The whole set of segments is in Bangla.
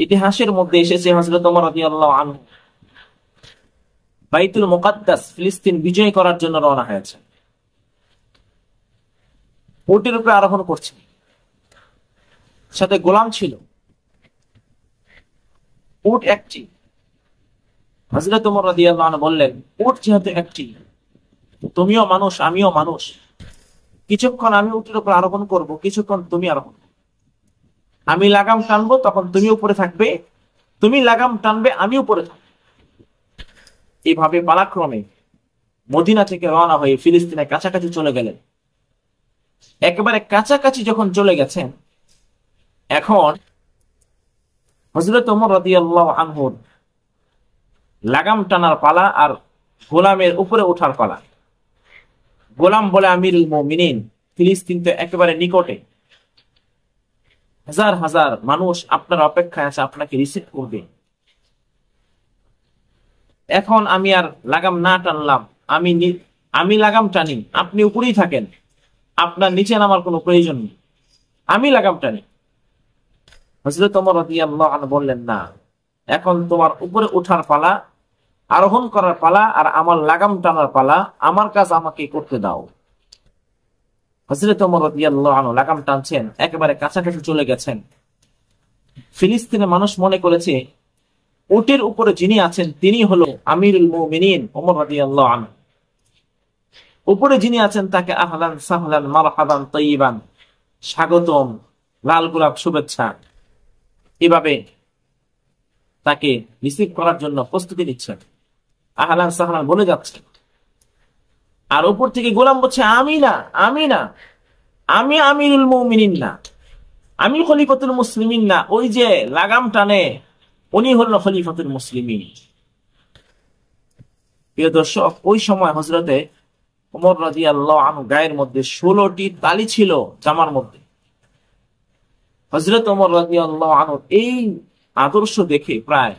ইতিহাসের মধ্যে এসেছে হযরত ওমর রাদিয়াল্লাহু আনহু বাইতুল মুকাদ্দাস ফিলিস্তিন বিজয় করার জন্য রওনা হয়েছে। উটের উপরে আরোহণ করছে, সাথে গোলাম ছিল। উট একটি। হযরত ওমর রাদিয়াল্লাহু আনহু বললেন, উট যেহেতু একটি, তুমিও মানুষ আমিও মানুষ, কিছুক্ষণ আমি উটের উপর আরোহণ করব, কিছুক্ষণ তুমি আরোহণ। আমি লাগাম টানবো, তখন তুমি উপরে থাকবে, তুমি লাগাম টানবে, আমি উপরে থাকবো। এইভাবে পালাক্রমে মদিনা থেকে রওনা হয়ে ফিলিস্তিনের কাছাকাছি চলে গেলেন। একেবারে কাছাকাছি যখন চলে গেছেন, এখন হযরত ওমর রাদিয়াল্লাহু আনহুর লাগাম টানার পালা আর গোলামের উপরে ওঠার পালা। গোলাম বলে, আমিরুল মুমিনিন, ফিলিস্তিন তো একেবারে নিকটে, হাজার হাজার মানুষ আপনার অপেক্ষায় আছে, আপনাকে রিসিভ করবে। এখন আমি আর লাগাম না টানলাম, আমি লাগাম টানি, আপনি উপরেই থাকেন, আপনার নিচে নামার কোনো প্রয়োজন নেই, আমি লাগাম টানি। হযরত ওমর রাদিয়াল্লাহু আনহু বললেন, না, এখন তোমার উপরে ওঠার পালা, আরোহণ করার পালা, আর আমার লাগাম টানার পালা, আমার কাজ আমাকে করতে দাও। হযরত ওমর রাদিয়াল্লাহু আনহু লাগাম টানছেন, একেবারে কাছাকাছি চলে গেছেন। ফিলিস্তিনের মানুষ মনে করেছে উটের উপরে যিনি আছেন তিনি হলো আমিরুল মুমিনিন ওমর রাদিয়াল্লাহু আনহু। উপরে যিনি আছেন তাকে আহলান সাহলান মারহাবান তাইয়িবান, স্বাগতম, লাল গোলাপ, শুভেচ্ছা, এভাবে তাকে রিসিভ করার জন্য প্রস্তুতি নিচ্ছেন, আহলান সাহলান বলে যাচ্ছেন। আর উপর থেকে গোলাম বলছে, আমি না, আমি না, আমি আমিরুল মুমিনিন না, আমি খলিফাতুল মুসলিমিন না, ওই যে লাগাম টানে উনি হলেন খলিফাতুল মুসলিমিন। প্রিয় দর্শক, ওই সময় হযরতে ওমর রাদিয়াল্লাহু আনহু গায়ের মধ্যে 16টি তালি ছিল জামার মধ্যে। হযরত ওমর রাদিয়াল্লাহু আনহু এই আদর্শ দেখে প্রায়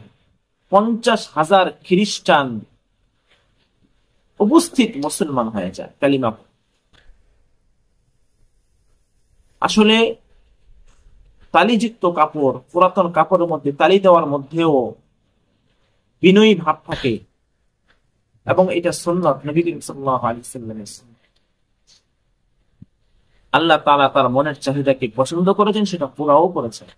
50,000 খ্রিস্টান উপস্থিত মুসলমান হয়ে যায় কালিমা। আসলে তালিযুক্ত কাপড়, পুরাতন কাপড়ের মধ্যে তালি দেওয়ার মধ্যেও বিনয়ী ভাব থাকে, এবং এটা সুন্নাত, নবী করিম সাল্লাল্লাহু আলাইহি ওয়াসাল্লামের সুন্নাত। আল্লাহ তাআলা তার মনের চাহিদাকে পছন্দ করেছেন, সেটা পুরাও করেছেন।